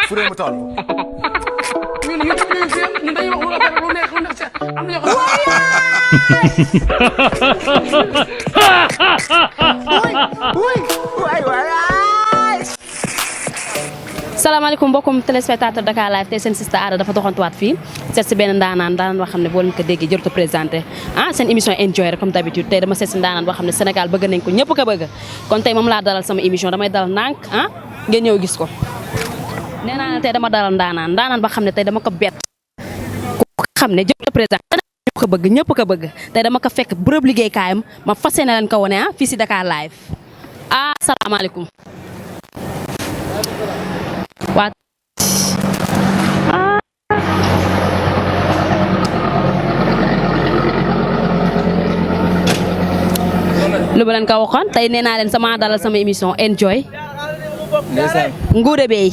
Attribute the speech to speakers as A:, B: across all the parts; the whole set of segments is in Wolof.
A: fu réew mi toll.
B: ñun dañoo wax lu neex am na
C: salaamaaleykum mbokkum téléspectateur Dakar Live tey seen sista Ada dafa doxantuwaat fii seet si benn ndaanaan boo xam ne boo leen ko déggee jërëjëf présenté seen émission enjoy rek comme d'habitude tey dama seet si ndaanaan boo xam ne Sénégal bëgg nañ ko ñëpp ko bëgg kon tey moom laa dalal sama émission damay dalal ndànk ngeen ñëw gis ko nee naa ne tey dama dalal ndaanaan ba xam ne tey dama ko bett ku xam ne jërëjëf présenté ñëpp ko bëgg tey dama ko fekk bërëb liggéeykaayam ma fas yéene leen ko wane fii si Dakar Live salaamaaleykum waa lu ma leen ko waxoon tey nee naa leen sama dalal sama émission enjoy
D: ndeysaan
C: Ngouda Beye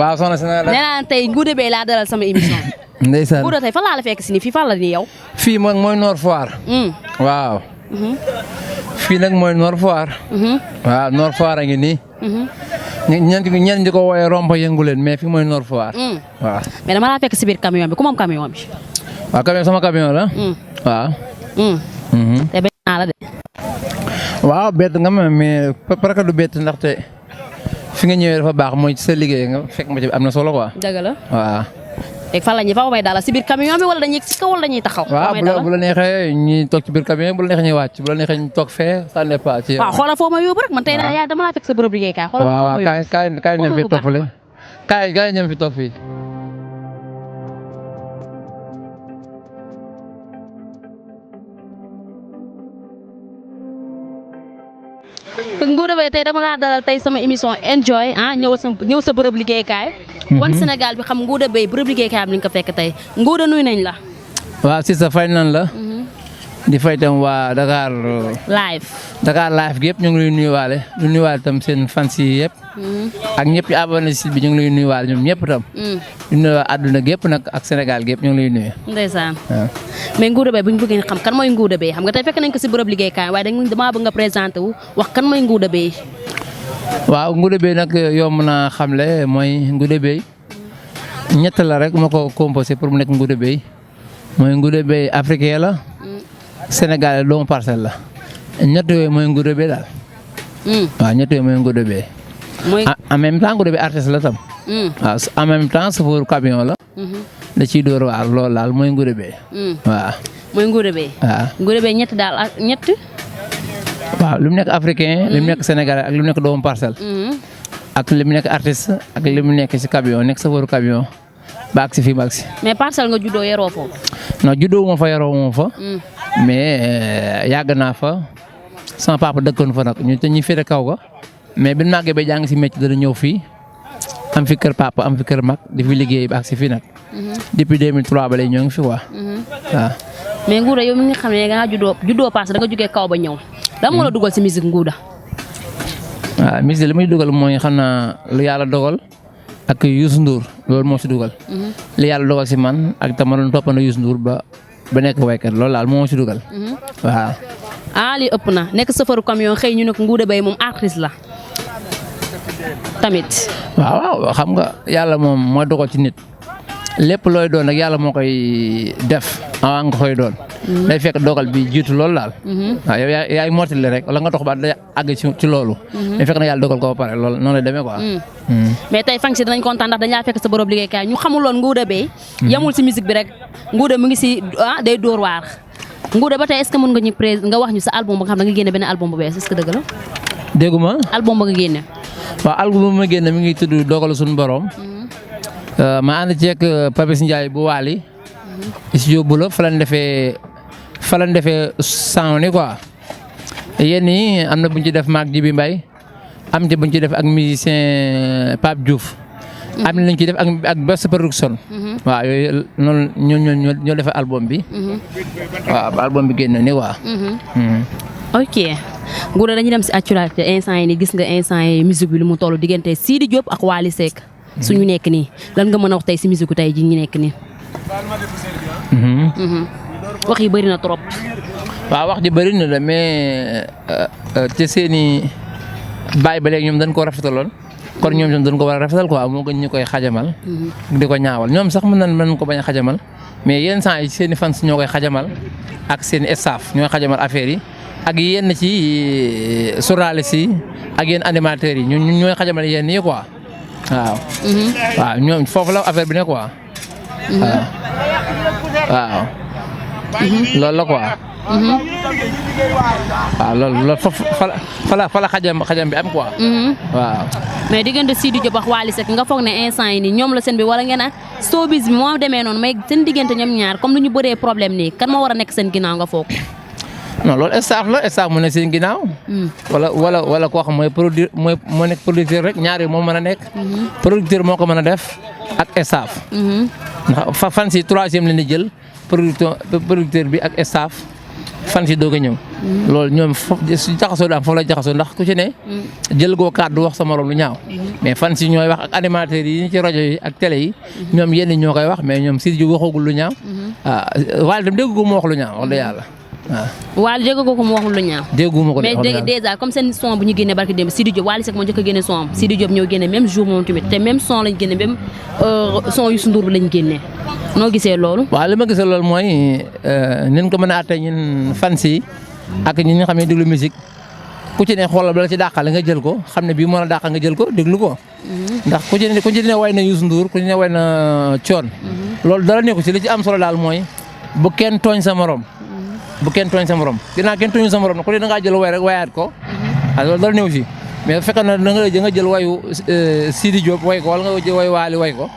D: waaw soxna si na la
C: nee naa leen tey Ngouda Beye laa dalal sama émission
D: ndeysaan
C: Ngouda tey fan laa la fekk si nii fii fan la nii yow
D: fii moom mooy Nord Foire waaw fii nag mooy Nord Foire waaw Nord Foire a ngi nii ñenn ñi ko wooyee rompo yëngu leen mais fii mooy Nord Foire waaw
C: mais dama laa fekk si biir camion bi ku moom camion bi
D: waaw camion sama camion la waaw
C: te benn naa la de
D: waaw bett nga ma mais parce que du bett ndaxte fi nga ñëwee dafa baax mooy sa liggéey nga fekk ma ci am na solo quoi
C: dëgg la
D: waaw
C: léegi fan la ñuy fa may dalal si biir camion bi wala dañuy yegg si kaw wala dañuy taxaw
D: waaw bu la neexee ñuy toog ci biir camion bu la neexee ñuy wàcc bu la neexee ñu toog fee ça n'est pas ci
C: waaw xoolal foo ma yóbbu rek man tey yaa dama laa fekk sa bërëb liggéeykaay xoolal
D: waaw kaay ñam fi toog fële kaay ñam fi toog fii
C: Ngouda Beye tey dama laa dalal tey sama émission enjoy ñëw sa bërëb liggéeykaay wan Sénégal bi xam Ngouda Beye bërëb liggéeykaay am li nga ko fekk tey Ngouda nuyu nañ la
D: waaw si sa fay nan la di fay tam waa Dakar Live gi yëpp ñu ngi lay nuyuwaale ñu nuyuwaale tam seen fans yi yëpp ak ñëpp ci abonné si bi ñu ngi lay nuyuwaale ñoom ñëpp tam ñu nuyuwaale àdduna gi yëpp nag ak Sénégal gi yëpp ñu ngi lay nuyu
C: ndeysaan mais Ngouda Beye bu ñu bëggee xam kan mooy Ngouda Beye xam nga tey fekk nañ ko si bërëb liggéeykaay waaye damaa bëgg nga présenté wu wax kan mooy Ngouda Beye
D: waaw Ngouda Beye nag yomb naa xamle mooy Ngouda Beye ñett la rek ma ko composé pour mu nekk Ngouda Beye mooy Ngouda Beye africain la Sénégal doomu Parcelles la ñett yooyu mooy Ngouda Beye daal waaw ñett yooyu mooy Ngouda Beye en même temps Ngouda Beye artiste la tam waaw en même temps chauffeur camion la da ciy dóor waar loolu daal mooy Ngouda Beye waaw
C: mooy Ngouda Beye
D: waaw
C: Ngouda Beye ñett daal ak ñett
D: waaw li mu nekk africain li mu nekk Sénégalais ak li mu nekk doomu Parcelles ak li mu nekk artiste ak li mu nekk si camion nekk chauffeur camion ba agsi fii ba agsi
C: mais Parcelles nga juddoo yaroo foofu
D: non juddoo ma fa yaroo ma fa mais yàgg naa fa sama papa dëkkoon fa nag ñu te ñu féete kaw ga mais bi màggee ba jàng si métier dana ñëw fii am fi kër papa am fi kër mag di fi liggéey ba agsi fii nag depuis 2003 ba léegi ñoo ngi fi quoi waaw.
C: mais Ngouda yow mi nga xam ne da nga juddoo Parcelles da nga jógee kaw ba ñëw lan moo la dugal si musique Ngouda.
D: waaw musique li muy dugal mooy xam naa lu yàlla dogal ak Youssou Ndour loolu moo si dugal. li yàlla dogal si man ak itam ma doon toppandoo Youssou Ndour ba nekk waykat loolu daal moo si dugal. waaw.
C: lii ëpp na nekk chauffeur camion xëy ñu ne ko Ngouda Beye moom artiste la tamit.
D: waaw xam nga yàlla moom mooy dogal ci nit lépp looy doon nag yàlla moo koy def avant nga koy doon. day fekk dogal bi jiitu loolu daal. waaw yow yaay mottali rek wala nga dox ba day àgg ci loolu. day fekk na yàlla dogal ko ba pare loolu noonu lay demee quoi.
C: mais tey fan si dinañ kontaan ndax dañ laa fekk sa bërëb liggéeykaay ñu xamuloon Ngouda Beye yemul si musique bi rek Ngouda mu ngi si day dóor waar Ngouda ba tey est-ce que mën nga ñu nga wax ñu sa album ba nga xam da nga génne benn album bu bees est-ce que dëgg la.
D: dégguma
C: album ba nga génne.
D: waaw album bu ma génne mi ngi tudd dogalu suñu borom. ma ànd ceeg Papis Ndiaye bu Waali. studio bu la fa lañ defee sound ni quoi yéen ñi am na buñ ci def maag Jibi Mbaye am ci buñ ci def ak musicien Pape Diouf. am na lañ ci def ak Best Production. waaw yooyu noonu ñoo defee album bi. waaw album bi génn ni quoi.
C: ok Ngouda dañuy dem si actualité instant yi nii gis nga instant yi musique bi lu mu toll diggante Sidi Diop ak Wally Seck. suñu nekk nii lan nga mën a wax tey si musique tey ji ñu nekk nii. wax yi bëri na trop.
D: waaw wax ji bëri na la mais te seeni baay ba léegi ñoom dañ koo rafetaloon. kon ñoom itam dañ ko war a rafetal quoi moo gën ñu koy xajamal. di ko ñaawal ñoom sax mën ko bañ a xajamal mais yenn saa yi seen i fans ñoo koy xajamal ak seen i staff ñooy xajamal affaire yi ak yenn ci journalistes yi ak yenn animateurs yi ñun ñooy xajamal yenn yi quoi waaw. waaw ñoom foofu la affaire bi ne quoi. waaw. loolu la quoi. waaw loolu fa la xajam bi am quoi. waaw.
C: mais diggante Sidy Diop ak Wally Seck nga foog ne instant yi nii ñoom la seen bi wala ngeen a showbiz bi moo demee noonu mais seen diggante ñoom ñaar comme lu ñu bëree problème nii kan moo war a nekk seen ginnaaw nga foog.
D: non loolu staff la staff mu ne seen ginnaaw. wala koo xam moo nekk producteur rek ñaar yi moo mën a nekk. producteur moo ko mën a def ak staff. ndax fan si troisième la ñuy jël producteur bi ak staff. fan si doog a ñëw. loolu ñoom foofu jaxasoo daal foofu la jaxasoo ndax ku ci ne. jël goo kàddu wax sa morom lu ñaaw. mais fan si ñooy wax ak animateurs yi ci rajo yi ak télé yi. ñoom yenn ñoo koy wax mais ñoom Sidy Diop waxagul lu ñaaw. waaye itam dégg ko mu wax lu ñaaw wax dëgg yàlla waaw.
C: Wally dégg ko mu wax lu ñaaw.
D: dégguma ko de
C: mais déjà comme seen son bu ñu génnee barki démb Sidy Diop Wally Seck moo njëkk a génne son am Sidy Diop ñëw génne même jour moom tamit te même son lañ génne même son Youssou Ndour bi lañ génne. noo gisee loolu.
D: waaw li ma gisee loolu mooy nin ko mën a àtte ñun fans yi ak ñi nga xam ne déglu musique ku ci ne xoolal bala ci dàqal nga jël ko xam ne bii moo la dàqal nga jël ko déglu ko. ndax ku ci ne way na Youssou Ndour ku ci ne way na Thione. loolu dara nekku ci li ci am solo daal mooy bu kenn tooñ sa morom. bu kenn tooñ sa morom dinaa kenn tooñu sa morom ku ne da ngaa jël way rek wayaat ko. loolu dara néew ci mais bu fekkee ne da nga jël wayu Sidy Diop way ko wala nga jël wayu Wally way ko.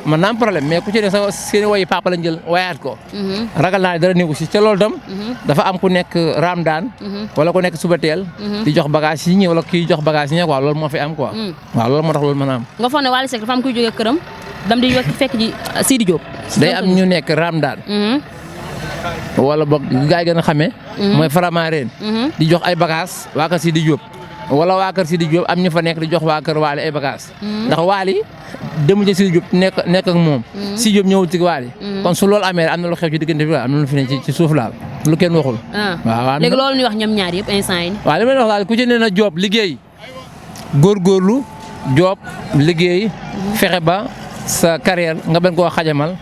D: man naa am problème mais ku ci ne sa seen wayu papa lañ jël wayaat ko. ragal naa dara néegu si ca loolu tam. dafa am ku nekk Ramadaan. wala ku nekk Subatel. di jox bagage yi ñi wala kii jox bagage yi ñi quoi loolu moo fi am quoi. waaw loolu moo tax loolu mën a am. nga
C: foog ne Wally Seck dafa am kuy jógee këram dam di fekk ji Sidy Diop.
D: day am ñu nekk Ramadaan. wala boog gaa yi gën a xamee. mooy Faramareen. di jox ay bagage waa kër Sidy Diop. wala waa kër Sidy Diop am ñu fa nekk di jox waa kër Wally ay bagage ndax Wally demul ci Sidy Diop nekk ak moom. Sidy Diop ñëwul ci Wally. kon su loolu amee am na lu xew ci diggante bi am na lu fi ne ci suuf laal lu kenn waxul. waaw
C: léegi loolu ñuy wax ñoom ñaar yëpp instant yi.
D: waaw li may wax daal ku ci ne na job liggéey góorgóorlu job liggéey fexe ba sa carrière nga bañ koo xajamal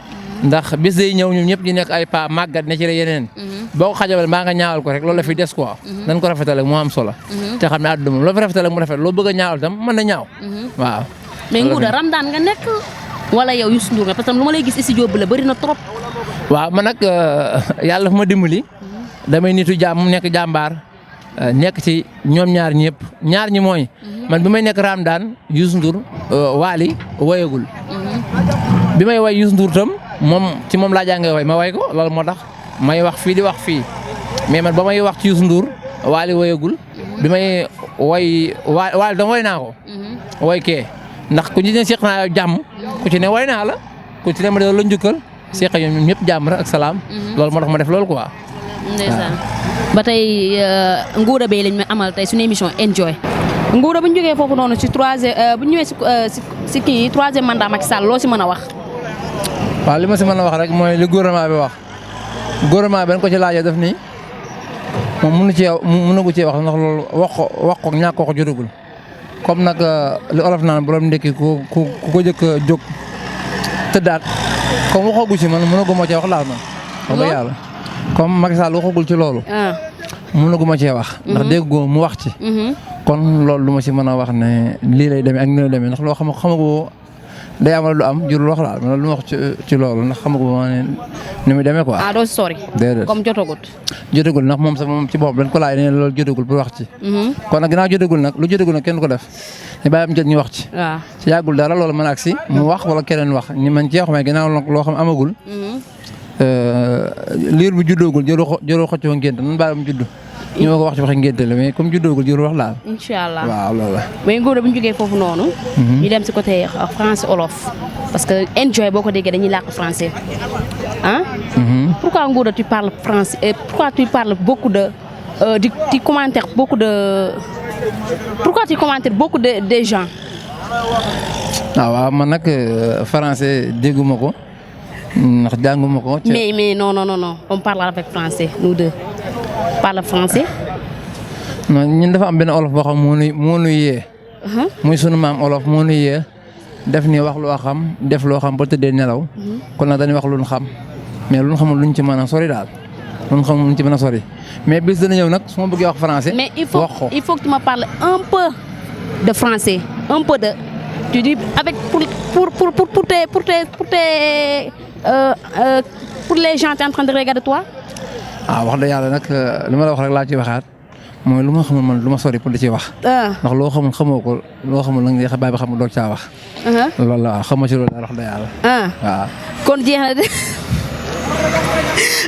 D: ndax bis day ñëw ñun ñëpp ñu nekk ay pa màggat ne ci la yeneen. boo ko xajamal maa nga ñaawal ko rek loolu la fi des quoi. nañ ko rafetal ak moo am solo. te xam ne àdduna moom loo fi rafetal ak mu rafet loo bëgg a ñaawal tam mën na ñaaw. waaw.
C: mais Ngouda Ramadaan nga nekk wala yow Youssou Ndour nga parce que lu ma lay gis studio bi la bëri na trop.
D: waaw man nag yàlla dafa ma dimbali damay nitu jàmm nekk jàmbaar nekk ci ñoom ñaar ñëpp ñaar ñi mooy. man bi may nekk Ramadaan Youssou Ndour Wally woyagul. bi may way Youssou Ndour tam moom ci moom laa jàngee way ma way ko loolu moo tax may wax fii di wax fii mais man ba may wax ci Youssou Ndour Wally woyagul bi may way Wally tam way naa ko. way kee ndax ku ci ne seq naa jàmm ku ci ne way naa la ku ci ne ma delloo la njukkal seq ñoom ñëpp jàmm rek ak salaam. loolu moo tax ma def loolu quoi.
C: ndeysaan ba tey Ngouda Beye lañ ma amal tey suñu émission Enjoy. Ngouda bu ñu jógee foofu noonu ci bu ñu ñëwee si kii troisième mandat Macky Sall loo si mën a wax.
D: waaw li ma si mën a wax rek mooy li gouvernement bi wax gouvernement bi dañ ko ci laajee def nii moom mënu cee wax ndax loolu wax ko ñàkk ko jotagul comme nag li olof naan borom ndekki ku ko jëkk a jóg tëddaat comme waxagu ci man mënagu ma cee wax laal man. wax dëgg yàlla comme Macky Sall waxagul ci loolu. mënagu ma cee wax. ndax déggoo mu wax ci. kon loolu lu ma ci mën a wax ne lii lay demee ak ni lay demee ndax loo xamagu day amal lu am jurul wax daal man lu ma wax ci loolu ndax xamagu ma ne ni muy demee quoi.
C: doo si sori.
D: déedéet
C: comme jotagut.
D: jotagul ndax moom sax moom ci bopp dañ ko laaj ne loolu jotagul pour wax ci. kon nag ginnaaw jotagul nag lu jotagul nag kenn ko def ñu bàyyi am jot ñu wax ci. waaw ci yàggul dara loolu mën a agsi mu wax wala keneen wax ni man ci wax mais ginnaaw loo xam amagul. liir bu juddoogul jëroo xëccoo ngénte nan bàyyi mu juddu. ñu ma ko wax ci waxi ngénte la mais comme juddoogul jërul wax laal.
C: incha allah
D: waaw loolu la.
C: mais Ngouda bu ñu jógee foofu noonu. ñu dem si côté français olof. parce que Enjoy boo ko déggee dañuy làkk français ah. pourquoi Ngouda tu parles français et pourquoi tu parles beaucoup de tu commentaires beaucoup de pourquoi tu commentaires beaucoup de gens.
D: waaw man nag français dégguma ko ndax jànguma ko.
C: mais non on parle avec français nous deux. parle français.
D: non ñun dafa am benn olof boo xam moo nuy yee. muy sunu maam olof moo nu yee def ni wax loo xam def loo xam ba tëddee nelaw kon nag dañuy wax lu ñu xam mais lu ñu xamul luñ ci mën a sori daal lu ñu xamul luñ ci mën a sori mais bis dana ñëw nag su ma bëggee wax français.
C: mais il
D: wax ko
C: faut que tu me parles un peu de français un peu de tu dis avec pour les gens qui sont en train de regarder toi.
D: wax dëgg yàlla nag li ma la wax rek laa ci waxaat mooy lu ma xamul man lu ma sori pour di ci wax. ndax loo xamul xamoo ko loo xamul nag nga bàyyi ba xamul doog caa wax. loolu la xamoo ci loolu daal wax dëgg yàlla. waaw
C: kon jeex na de.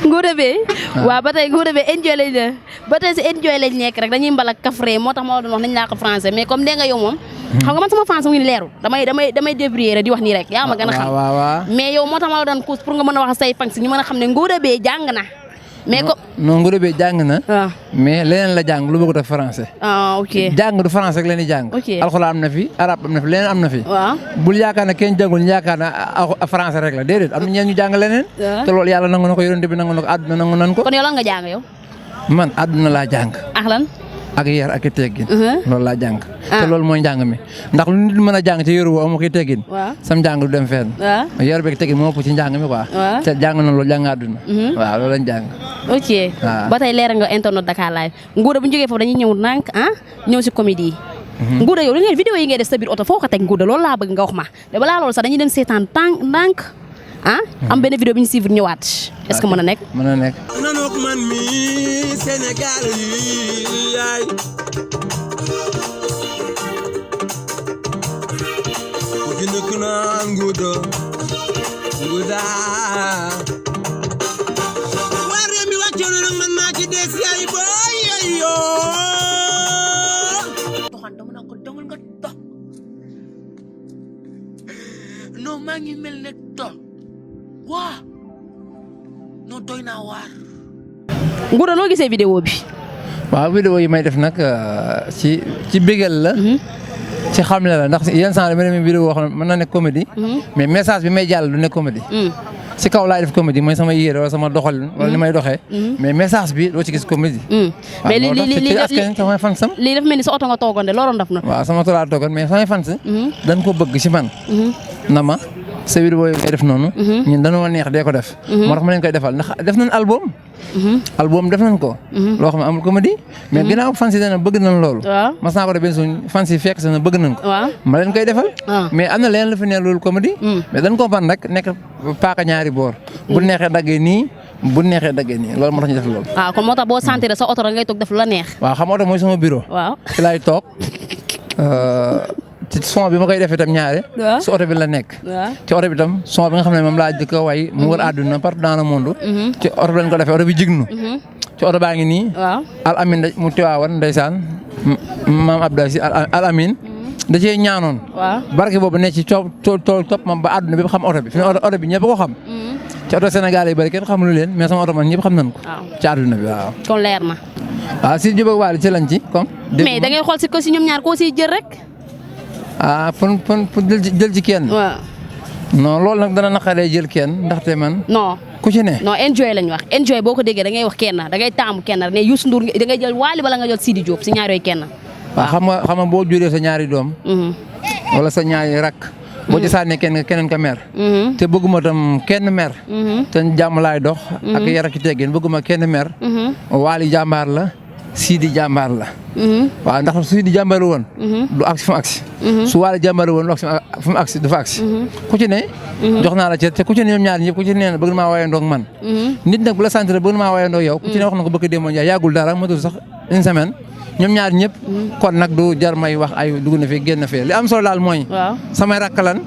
C: Ngouda Beye waaw ba tey Ngouda Beye enjoy lañ la ba tey si enjoy lañ nekk rek dañuy mbal ak kafre moo tax ma doon wax nañ laa ko français mais comme dégg nga yow moom xam nga man sama français mu ngi leerul damay débrouiller di wax nii rek yaa ma gën a xam mais yow moo tax ma doon course pour nga mën a wax say fan si ñu mën a xam ne Ngouda Beye jàng na mais ko
D: non Ngouda Beye jàng na mais leneen la jàng lu bëgg a français
C: ok
D: jàng du français rek leen di jàng alxuraan am na fi arab am na fi leneen am na fi
C: waaw
D: bul yaakaar ne kenn jàngul ñu yaakaar ne français rek la déedéet am na ñeen ñu jàng leneen te loolu yàlla nangu na ko yonent bi nangu na ko àdduna nangu nan ko
C: kon yow lan nga jàng yow
D: man àdduna laa jàng
C: ak lan
D: ak yar ak i teggin loolu laa jàng te loolu mooy njàng mi ndax lu nit mën a jàng ci yoru woo amu koy teggin sam njàng du dem fenn yar beeg teggin moo ëpp ci njàng mi quoi te jàng na loolu jàng àdduna waaw loolu lañ jàng
C: ok ba tey leer nga internet Dakar Live Ngouda bu ñu jógee foofu dañuy ñëw ndànk ñëw si comédie yi Ngouda yow li ngeen vidéo yi ngay def sa biir oto foo ko teg Ngouda loolu laa bëgg nga wax ma te balaa loolu sax dañuy dem seetaan ndànk am benn vidéo bi ñu suivre ñëwaat est-ce que mën a nekk
D: mën a nekk
A: nanok man mi Sénégal yi yaay ku fi nekk naan Ngouda waa réew mi wàccoon na man maa ci des yaay booy yo doxan dama na ko dongal nga dox non maa ngi mel ne dox waa non doy naa waar.
C: Ngouda noo gisee vidéo bi.
D: waaw vidéo yi may def nag ci bégal la. ci xamle la ndax yenn saa yi ma demee vidéo xam mën na nekk comédie. mais message bi may jàll du nekk comédie. ci kaw laay def comédie mooy sama yére wala sama doxalin wala ni may doxee. mais message bi doo ci gis comédie.
C: mais lii
D: samay fans sam.
C: lii dafa mel ni sa oto nga toogoon de looloon def na.
D: waaw sama oto laa toogoon mais samay fans. dañ ko bëgg ci man. na ma sa vidéo yi ngay def noonu. ñun dañoo neex dee ko def. moo tax ma leen koy defal ndax def nañ album. album def nañ ko. loo xam ne amul comédie. mais ginnaaw fans yi dana bëgg nañ loolu. mas naa ko def benn suñ fans yi fekk na bëgg nañ ko. ma leen koy defal. mais am na leneen la fi ne loolu comédie. mais dañ ko ban rek nekk paaka ñaari boor. bu neexee daggee nii bu neexee daggee nii loolu moo tax ñu def loolu.
C: waaw kon moo tax boo sentir sa oto rek ngay toog def lu la neex.
D: waaw xam nga oto mooy sama bureau.
C: waaw
D: ci laay toog. ci son bi ma koy defee itam ñaare. si oto bi la nekk. ci oto bi itam son bi nga xam ne moom laa jëkk a way mu wër àdduna partout dans le monde. ci oto bi lañ ko defee oto bi jignu ci oto baa ngi nii. al amin mu tiwaawan ndeysaan maam Abdou Si al amin da cee ñaanoon. barke boobu ne ci topp ma ba àdduna bi xam oto bi fi oto bi ñëpp ko xam. ci oto Sénégal yi bari kenn xamulu leen mais sama oto man ñëpp xam nañ ko. ci àdduna bi waaw.
C: kon leer na.
D: waaw si Diop ak Waly ci lañ ci comme.
C: mais da ngay xool si ko si ñoom ñaar koo siy jël rek.
D: pour jël ci kenn.
C: waaw.
D: non loolu nag dana naqaree jël kenn ndaxte man.
C: non
D: ku ci ne.
C: non enjoy lañ wax enjoy boo ko déggee da ngay wax kenn da ngay taamu kenn ne Youssou Ndour da ngay jël Waly wala nga jël Sidi Diop si ñaar yooyu kenn.
D: waaw xam nga boo juree sa ñaari doom. wala sa ñaari rakk. boo ci sànnee keneen ka mer. te bëgguma tam kenn mer. te jàmm laay dox. ak yar ak teggin bëgguma kenn mer. Waly jàmbaar la Sidi jàmbaar la. waaw ndax su Sidi jàmbaar woon. du agsi fu mu agsi. su Waly jàmbaar woon du agsi fu mu agsi du fa agsi. ku ci ne. jox naa la cër te ku ci ne ñoom ñaar ñëpp ku ci ne bëgg na maa wayandoo ak man. nit nag bu la sant bëgg na maa wayandoo yow ku ci ne wax na ko bëgg démb Ndiaye yàggul dara matul sax une semaine. ñoom ñaar ñëpp. kon nag du jar may wax ay dugg na fi génn fee li am solo daal mooy. samay rakkalan.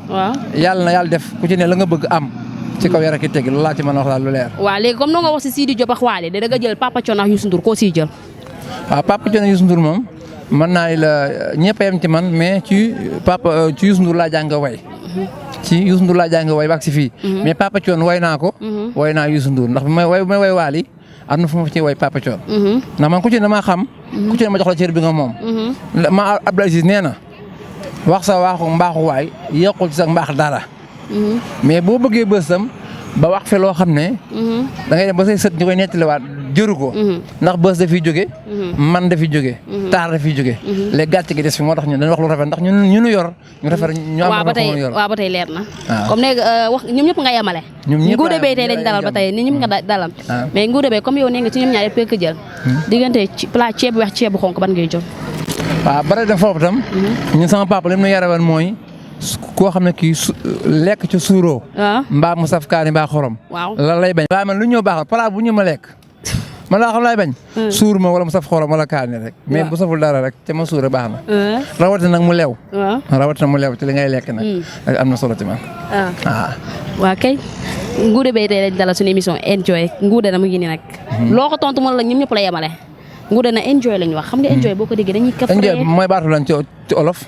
D: yàlla na yàlla def ku ci ne la nga bëgg am. ci kaw yar ak i teggi loolu laa ci mën a wax daal lu leer.
C: waaw léegi comme noo nga wax si Sidi Diop ak Waly da nga jël Papa Thione ak Youssou Ndour koo siy jël.
D: waaw Papa Thione ak Youssou Ndour moom mën naa la ñëpp a yem ci man mais ci Youssou Ndour laa jàng way. ci Youssou Ndour laa jàng way ba ak si fii. mais Papa Thione way naa ko. way naa Youssou Ndour ndax bi may way Waly am na fu ma ci way Papa Thione. ndax man ku ci ne maa xam. ku ci ne ma jox la cër bi nga moom. ma Abdou Aziz nee na wax sa waaxu mbaaxu waay yokkul ci sa mbaax dara. mais boo bëggee bësam ba wax fe loo xam ne. da ngay dem ba say sët ñu koy nettaliwaat jëru ko. ndax bës dafiy jóge. man dafiy jóge. taar dafiy jóge. léegi gàcce gi des fi moo tax ñun dañu wax lu rafet ndax ñu yor. ñu rafet ñu am
C: ba tey leer na. comme ne wax ñoom ñëpp nga yemale. Ngouda Beye tey lañ dalal ba tey ni ñëpp nga dalal. mais Ngouda Beye comme yow nee nga ci ñoom ñaar yëpp jël. diggante plat ceeb weex ceeb bu xonk ban ngay jël.
D: waaw bare da foofu tam. ñun sama papa li mu yare woon mooy koo xam ne kii lekk ci suuroo. mbaa mu saf kaani mbaa xorom.
C: waaw
D: lan lay bañ. waaye man lu ñëw baaxal plat bu ñu ma lekk. man laa xam laay bañ. suur ma wala mu saf xorom wala kaani rek. mais bu saful dara rek te ma suur rek baax na. rawatina nag mu lew. rawatina mu lew ci li ngay lekk nag. am na solo ci man.
C: waaw kay. Ngouda Beye tey lañ dalal suñu émission enjoy Ngouda na mu ngi nii nag. loo ko tontu moom la ñoom ñëpp la yemale. Ngouda na enjoy lañ wax xam nga enjoy boo ko déggee dañuy. kaf
D: enjoy mooy baatu lan ci olof.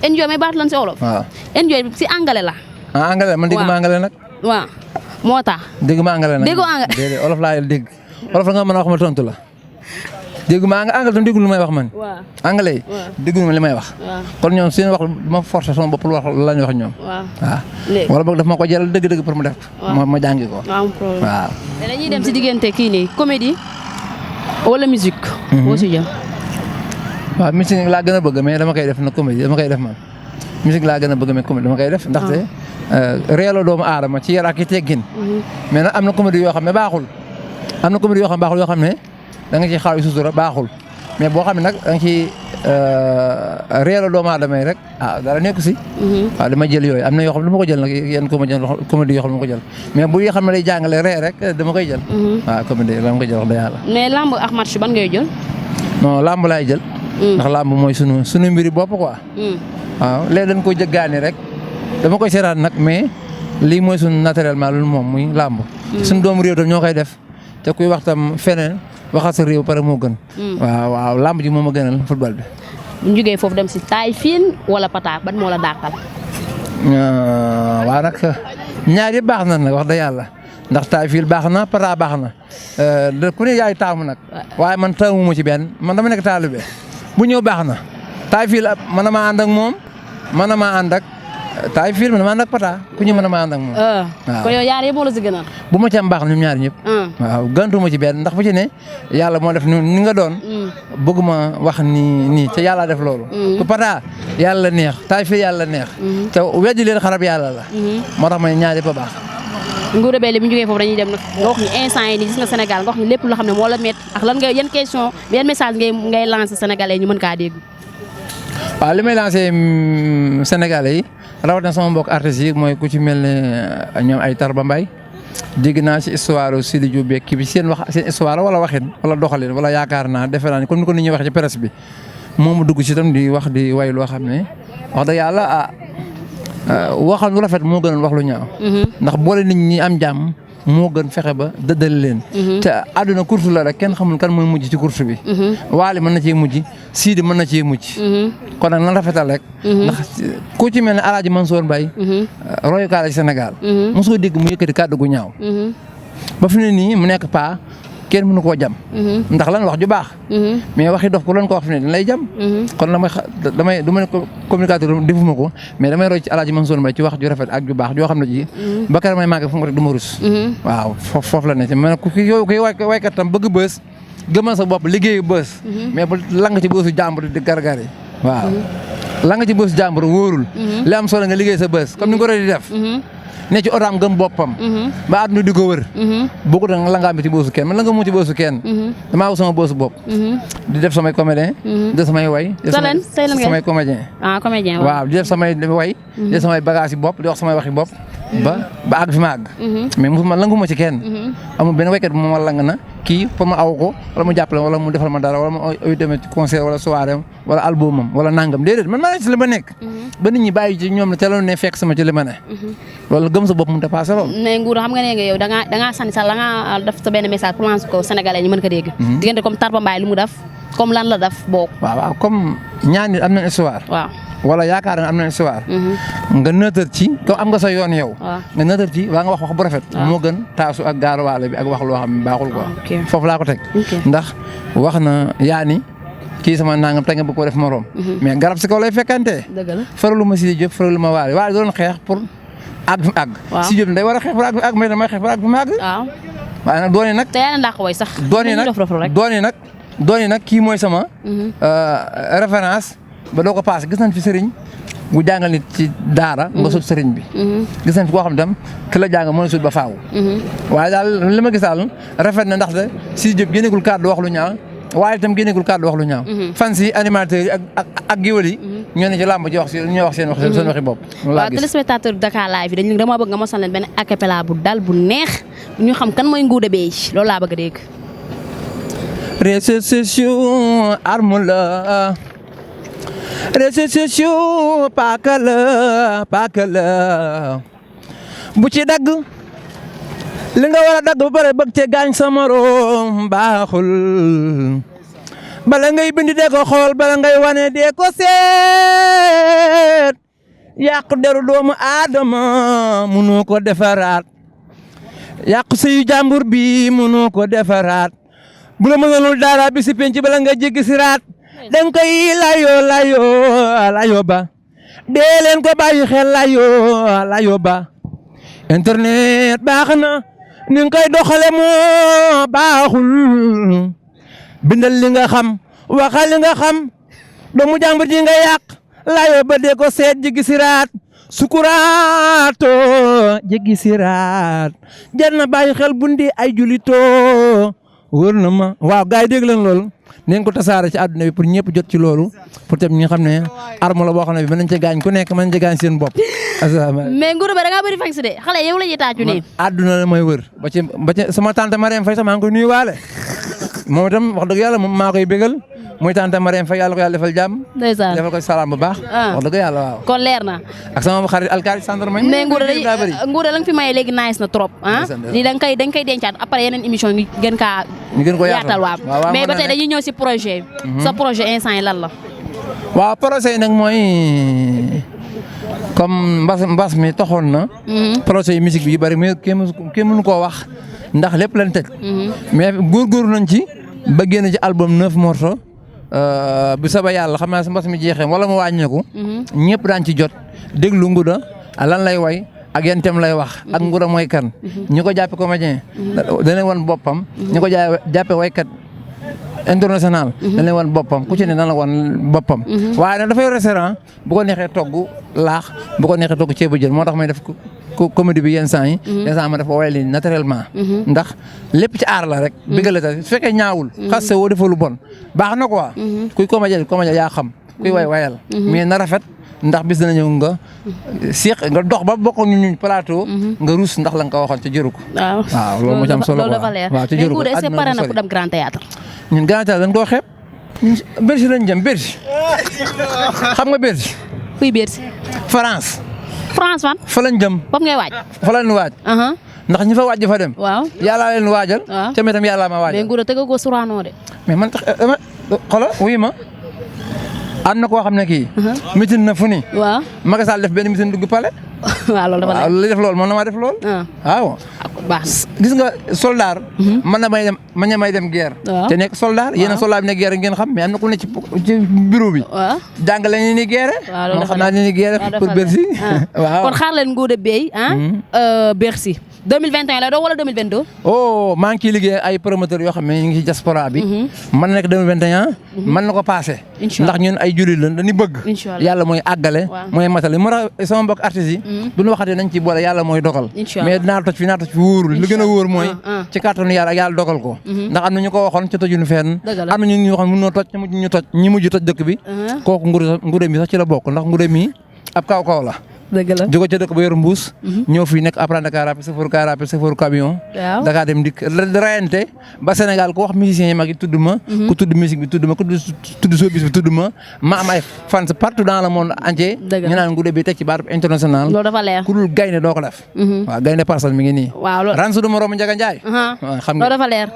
C: enjoy may baatu lan si olof.
D: waaw
C: enjoy si anglais la.
D: anglais man dégg ma anglais nag.
C: waaw moo tax.
D: dégg ma anglais nag
C: déggoo anglais
D: déedéet olof laa dégg. olof la nga mën a wax ma tontu la. dégg ma anglais tam déggul lu may wax man.
C: waaw
D: anglais yi déggul ma li may wax. kon ñoom seen wax ma forcé sama bopp lu wax la ñu wax ñoom. waaw wala boog daf ma ko jël dëgg-dëgg pour mu def. ma jàngi ko. waaw.
C: dañuy dem si diggante kii nii comédie wala musique. boo si jëm.
D: waaw musique laa gën a bëgg mais dama koy def na comédie dama koy def man musique laa gën a bëgg mais comédie dama koy def ndaxte réeloo doomu aadama ci yar ak i teggin mais nag am na comédie yoo xam ne baaxul am na comédie yoo xam baaxul yoo xam ne da nga ciy xaaw sutura baaxul mais boo xam ne nag da nga ciy réeloo doomu aadama yi rek dara nekku si waaw dama jël yooyu am na yoo xam ne dama ko jël nag yenn comédie yoo xam ne dama ko jël mais bu yoo xam ne lay jàngale ree rek dama koy jël waaw comédie dama koy jël wax dëgg yàlla.
C: mais lamb ak match ban ngay jël.
D: non lamb laay jël. ndax lamb mooy sunu mbiri bopp quoi. waaw léegi dañ ko jëggaani rek dama koy seetaan nag mais lii mooy sunu naturellement lu moom muy lamb. sunu doomu réew tam ñoo koy def te kuy wax tam feneen waxal sa réew pare moo gën. waaw lamb ji moom a gënal football bi.
C: bu ñu jógee foofu dem si taay fiin wala pata ban moo la dàqal.
D: waaw nag ñaar yëpp baax na nag wax dëgg yàlla ndax taay fiil baax na pata baax na ku ne yaay taamu nag waaye man taamu ma ci benn man dama nekk taalibe bu ñëw baax na taay fiil man damaa ànd ak moom man damaa ànd ak taay fiil man damaa ànd ak pata ku ñu man damaa ànd ak moom.
C: waaw kon yow yaar yëpp moo la si gënal.
D: bu ma ci am baax na ñoom ñaar ñëpp. waaw gëntuma ci benn ndax bu ci ne yàlla moo def ni nga doon. bëgguma wax nii te yàlla def loolu. ku pata yàlla neex taay fiil yàlla neex. te weddi leen xarab yàlla la. moo tax ma ne ñaar yëpp a baax.
C: Ngouda Beye li bu ñu jógee foofu dañuy dem nag nga wax ñu instant yi nii gis nga Sénégal nga wax ñu lépp loo xam ne moo la métti ak lan nga yan question yan message ngay lancé Sénégalais ñu mën kaa dégg.
D: waaw li may lancé Sénégalais yi rawatina sama mbokk artistes yi mooy ku ci mel ne ñoom ay Tarba Mbaye dégg naa si histoire Sidi Diop beeg kii bi seen histoire wala waxin wala doxalin wala yaakaar naa defe naa ni comme ni ko nit ñi wax ci presse bi moom mu dugg si itam di wax di way loo xam ne wax dëgg yàlla waxal lu rafet moo gënoon wax lu ñaaw. ndax boole nit ñi am jàmm moo gën fexe ba dëddale leen. te àdduna course la rek kenn xamul kan mooy mujj ci course bi. Waly mën na cee mujj Sidi mën na cee mujj. kon nag nan rafetal rek. ndax ku ci mel ne El Hadj Mansour Mbaye. royukaay la ci Sénégal. mosoo dégg mu yëkkati kàddu gu ñaaw. ba fi ne nii mu nekk paa kenn mënu koo jam. ndax lan wax ju baax. mais waxi dox ku leen ko wax fi ne dañ lay jam. kon damay du ma ne communicateur defuma ko mais damay roy ci El Hadj Mansour Mbaye ci wax ju rafet ak ju baax joo xam ne ji. ba kër may màgg fu mu rek du ma rus. waaw foofu la ne ci ma ne ku yow kuy waykat tam bëgg bës gëmal sa bopp liggéeyu bës. mais bu lang ci bësu jàmbur di gargar yi waaw lang ci bësu jàmbur wóorul. li am solo nga liggéey sa bës comme ni nga ko di def. ne ci otaam gëm boppam. ba àdduna di ko wër. bokkut ak la nga am ci boosu kenn man la nga mu ci boosu kenn. damaa wut sama boosu bopp. di def samay comédien. di def samay way. samay comédien.
C: comédien
D: waaw di def samay way. di def samay bagage yi bopp di wax samay waxi bopp. ba àgg fi ma àgg. mais mosuma languma ci kenn. amul benn waykat bu ma lang na kii pour ma aw ko wala mu jàppale wala mu defal ma dara wala mu demee ci concert wala soirée wala albumam wala nangam déedéet man maa ngi ci li ma nekk. ba nit ñi bàyyi ci ñoom la ca la ne fekk sama ci li ma ne. loolu gëm sa bopp mu dépassé loolu.
C: mais Ngouda xam nga ne yow da ngaa sànni sax la nga def sa benn message pour lancer ko Sénégalais ñu mën ko dégg. diggante comme Tarba Mbaye lu mu def comme lan la def bokk.
D: waaw comme ñaar nit am na histoire.
C: waaw
D: wala yaakaar na am na histoire. nga nëtër ci comme am nga sa yoon yow. nga nëtër ci waa nga wax bu rafet. moo gën taasu ak gaaruwaale bi ak wax loo xam ne baaxul quoi. foofu laa ko teg. ndax wax na yaani kii sama nangam tey nga bëgg ko def morom. mais garab si kaw lay fekkante.
C: dëgg la
D: faralu ma Sidi Diop faralu ma Waly doon xeex pour àgg fi mu àgg. Sidi Diop day war a xeex pour àgg fi àgg mais damay xeex pour àgg fi mu àgg. waaye nag dooni nag.
C: te yaa leen dàq way sax.
D: dooni nag kii mooy sama. référence ba doo ko paase gis nañ fi sëriñ bu jàngal nit ci daara. nga sut sëriñ bi. gis nañ fi koo xam tam ki la jàng mën a sut ba faaw. waaye daal li ma gis daal rafet na ndaxte si Diop génnegul kàddu wax lu ñaaw waaye itam génnegul kàddu wax lu ñaaw. fan si animateurs yi ak géwël yi ñoo ne ci làmb ji wax seen waxi bopp.
C: waaw téléspectateur Dakar Live yi dama bëgg nga mosal leen benn acapella bu dal bu neex ñu xam kan mooy Ngouda Beye loolu laa bëgg a dégg.
D: réseaux sociaux arme la réseaux sociaux paaka la bu ci dagg li nga war a dagg ba pare bëgg cee gaañ sa morom baaxul bala ngay bind dee ko xool bala ngay wane dee ko seet yàq deru doomu aadama mënoo ko defaraat yàq sëyu jàmbur bi mënoo ko defaraat bu la mënalul dara bi si penc bala nga jéggi siraat danga koy layoo ba dee leen ko bàyyi xel layoo ba internet baax na ni nga koy doxale moo baaxul bindal li nga xam waxal li nga xam doomu jàmbur ji nga yàq layoo ba dee ko seet jéggi siraat sukuraato jéggi siraat jar na bàyyi xel bundi ay julito wóor na ma waaw gars yi dégg leen loolu neen ko tasaare ci àdduna bi pour ñëpp jot ci loolu pour tam ñi nga xam ne arme la boo xam ne bi mën nañ ci gaañ ku nekk mën nañ ci gaañ seen bopp.
C: mais Ngouda Beye da ngaa bëri fans de xale yow la ñuy tàccu nii.
D: àdduna la may wër ba ci sama tante Marème Faye sax maa ngi koy nuyuwaale moom itam wax dëgg yàlla moom maa koy bégal muy tante Marème Faye yàlla ko yàlla defal jàmm.
C: ndeysaan
D: defal ko salaam bu baax. wax dëgg yàlla waaw.
C: kon leer na.
D: ak sama xarit alkaari gendarme.
C: mais Ngouda la nga fi maye léegi nice na trop ah. lii da nga koy dencaat après yeneen émission yi gën kaa.
D: ñu gën ko yaatal
C: waaw mais ba tey dañuy ñëw si projet sa projet instant yi lan la.
D: waaw projet yi nag mooy comme mbas mi taxoon na. projet yi musique bi yu bëri mais kenn mënu koo wax ndax lépp lañ tëj. mais góorgóorlu nañ ci ba génn ci album 9 morceaux bu saba yàlla xam naa su mbas mi jeexee wala mu wàññeeku. ñëpp daan ci jot déglu Ngouda lan lay way ak yan thème lay wax ak Ngouda mooy kan. ñi ko jàppe comédien dana wan boppam. ñi ko jàppe waykat international. dana wan boppam ku ci ne dana wan boppam. waaye nag dafay restaurant bu ko neexee togg laax bu ko neexee togg ceebu jën moo tax may def comédie bi yenn saa yi. yenn saa ma def ko wayal naturellement. ndax lépp ci aar la rek. bëgg la su fekkee ñaawul. xas sa woo defoo lu bon baax na quoi. kuy comédien yaa xam. kuy wayal. mais na rafet ndax bis dana ñëw nga seeq nga dox ba bokk ñu plateau. nga ruus ndax la nga ko waxoon ca jëru ko. waaw loolu moo ci am solo quoi waaw ca jëru ko.
C: mais Ngouda est-ce que pare na pour dem Grand Théâtre.
D: ñun Grand Théâtre dañ koo xeeb. Bercy lañ jëm Bercy. xam nga Bercy.
C: kuy Bercy.
D: France.
C: France fan.
D: fa lañ jëm.
C: foofu ngay waaj.
D: fa lañ waaj. ndax ñi fa waaj fa dem. waaw yàllaa leen waajal. waaw te itam yàllaa ma waajal.
C: mais Ngouda tëggagoo Sorano de.
D: mais man tax xoolal wuyu ma. am na koo xam ne kii. mitin na fu ni.
C: waaw
D: Macky Sall def benn mitin dugg pale.
C: waaw loolu dafa
D: waaw li def loolu moom na maa def lool. waaw.
C: baax
D: gis nga soldat. man na may dem guerre. te nekk soldat yéen a soldat bi nekk guerre ngeen xam mais am na ku ne ci bureau bi. waaw jàngale ni ni guerre. waaw loolu xam naa ni guerre pour Bercy. waaw kon
C: xaar leen Ngouda Beye Bercy 2021 la doon wala 2022.
D: oh maa ngi ciy liggéey ay promoteurs yoo xam ne ñu ngi ci diaspora bi. mën na nekk 2021. mën na ko passé. ndax ñun ay jullit lañ dañuy bëgg. yàlla mooy àggale. mooy matale moo tax sama mbokk artistes yi. bu ñu waxatee nañ ci boole yàlla mooy dogal. mais dinaa toj fi wóorul li gën a wóor mooy. ci kàttanu yàlla ak yàlla dogal ko. ndax am na ñu ko waxoon ci tojuñu fenn. am na ñu waxoon mën noo toj te mujj ñu toj ñi mujj toj dëkk bi. kooku Ngouda mi sax ci la bokk ndax Ngouda mi ab kaw la.
C: dëgg la
D: jóge ca dëkk ba yor mbuus. ñëw fii nekk apprenti car rapide chauffeur camion. waaw Dakar dem dikk rayante ba Sénégal ku wax musiciens yi mag yi tudd ma. ku tudd musique bi tudd ma ku tudd showbiz bi tudd ma am ay fans partout dans le monde entier. ñu naan Ngouda Beye teg ci baat international.
C: loolu dafa leer
D: ku dul gaynde doo ko def. waaw gaynde parcelle mi ngi nii.
C: waaw loolu
D: ran su du moromu Ndiaga Ndiaye.
C: xam nga loolu dafa leer.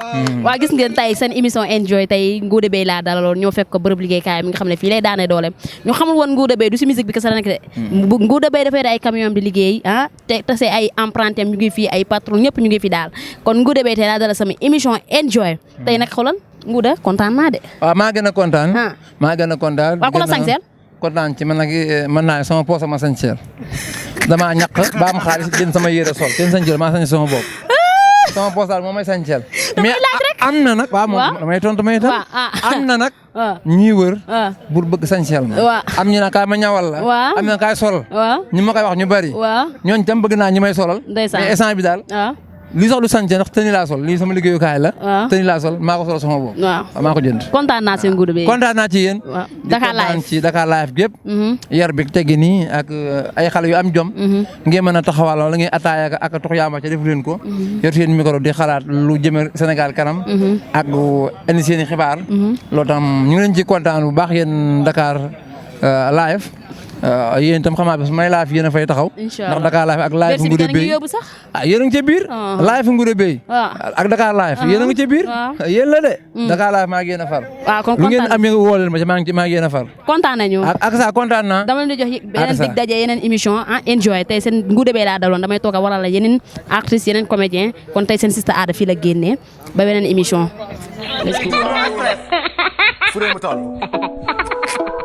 C: waaw gis ngeen tey seen émission enjoy tey Ngouda Beye laa dalaloon ñoo fekk ko bërëb liggéeykaay mi nga xam ne fii lay daanee dooleem ñu xamul woon Ngouda Beye du si musique bi kese la nekk de Ngouda Beye dafay ay camion di liggéey te tase ay emprunté ñu ngi fii ay patron ñëpp ñu ngi fi daal kon Ngouda Beye tey laa dalal sama émission enjoy tey nag xoolal Ngouda kontaan naa de.
D: waaw maa gën a kontaan. maa gën a kontaan.
C: waaw ku la sañseel.
D: kontaan ci man nag mën naa sama poos ma sañseel damaa ñaq ba am xaalis jënd sama yére sol kenn sañseel maa sañ sama bopp. sama poos daal moo may sañsel mais am na nag waaw moom damay tontu may tam am na nag ñii wër bur bëgg sañsel ma am ñu na kaay ma ñawal la am na kaay sol ñi ma koy wax ñu bari ñooñ tam bëgg naa ñi may solal mais instant bi daal lii sax du sañse ndax tëni laa sol lii sama liggéeyukaay la tëni laa sol maa ko sol sama bopp maa ko jënd
C: kontaan naa seen nguudu bi
D: kontaan naa ci yéen
C: Dakar Live
D: ci Dakar Live gépp yar bi teggi nii ak ay xale yu am jom ngeen mën a taxawal wala ngeen ataaya ak tux yaama ca def leen ko yor seen micro di xalaat lu jëme Sénégal kanam ak indi seen i xibaar loolu tam ñu ngi leen ci kontaan bu baax yéen Dakar Live yéen itam xam naa bés may live yéen a fay taxaw ndax Dakar Live ak live Ngouda Beye yéen a ngi ca biir live Ngouda Beye ak Dakar Live yéen a ngi ca biir yéen la de Dakar Live maa ngi yéen a far lu ngeen am yéen woo leen ma ci maa ngi yéen a far
C: kontaan nañu
D: ak ça kontaan naa
C: dama leen di jox beneen dig daje yeneen émission enjoy tey seen Ngouda Beye laa daloon damay toog a waral la yeneen artistes yeneen comédien kon tey seen sista Ada fii la génnee ba beneen émission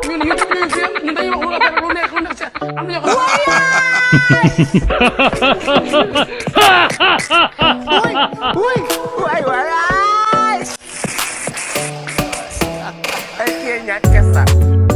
B: ñun YouTube lañ fi ñun dañuy wax lu neex am na ñoo
A: Ay, ñàkk